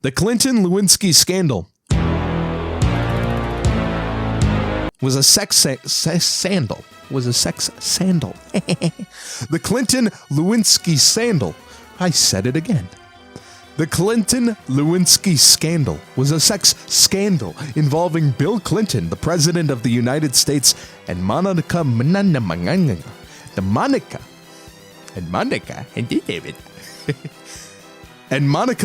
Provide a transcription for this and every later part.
The Clinton-Lewinsky scandal was a sex sandal. The Clinton-Lewinsky scandal. I said it again. The Clinton-Lewinsky scandal was a sex scandal involving Bill Clinton, the President of the United States, and Monica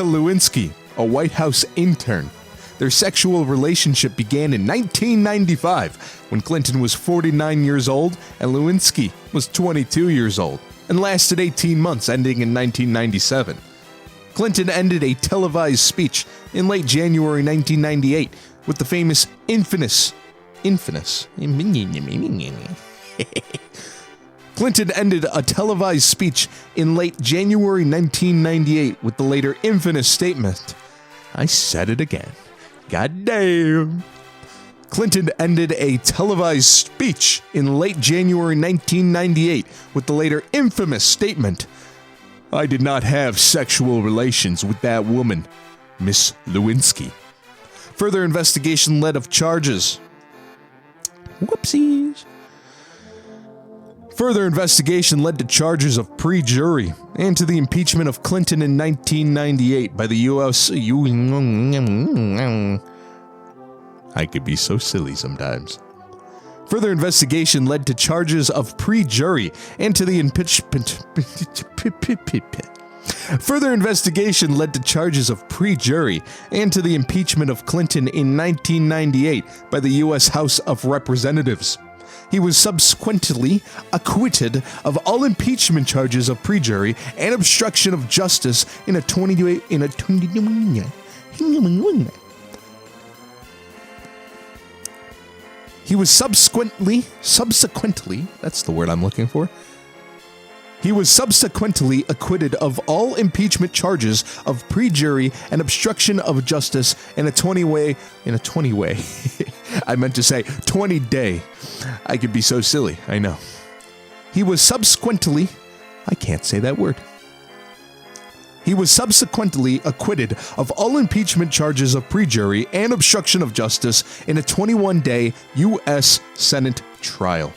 Lewinsky, a White House intern. Their sexual relationship began in 1995 when Clinton was 49 years old and Lewinsky was 22 years old, and lasted 18 months, ending in 1997. Clinton ended a televised speech in late January 1998 with the famous Clinton ended a televised speech in late January 1998 with the later infamous statement, I said it again. God damn. Clinton ended a televised speech in late January 1998 with the later infamous statement, I did not have sexual relations with that woman, Miss Lewinsky. Further investigation led to charges. Whoopsies. Further investigation led to charges of pre-jury and to the impeachment of Clinton in 1998 by the U.S. I could be so silly sometimes. Further investigation led to charges of pre-jury and to the impeachment. Further investigation led to charges of pre-jury and to the impeachment of Clinton in 1998 by the U.S. House of Representatives. He was subsequently acquitted of all impeachment charges of pre-jury and obstruction of justice in a 20. He was subsequently, that's the word I'm looking for. He was subsequently acquitted of all impeachment charges of pre-jury and obstruction of justice in a 20-way. I meant to say 20-day. I could be so silly, I know. He was subsequently, I can't say that word. He was subsequently acquitted of all impeachment charges of pre-jury and obstruction of justice in a 21-day U.S. Senate trial.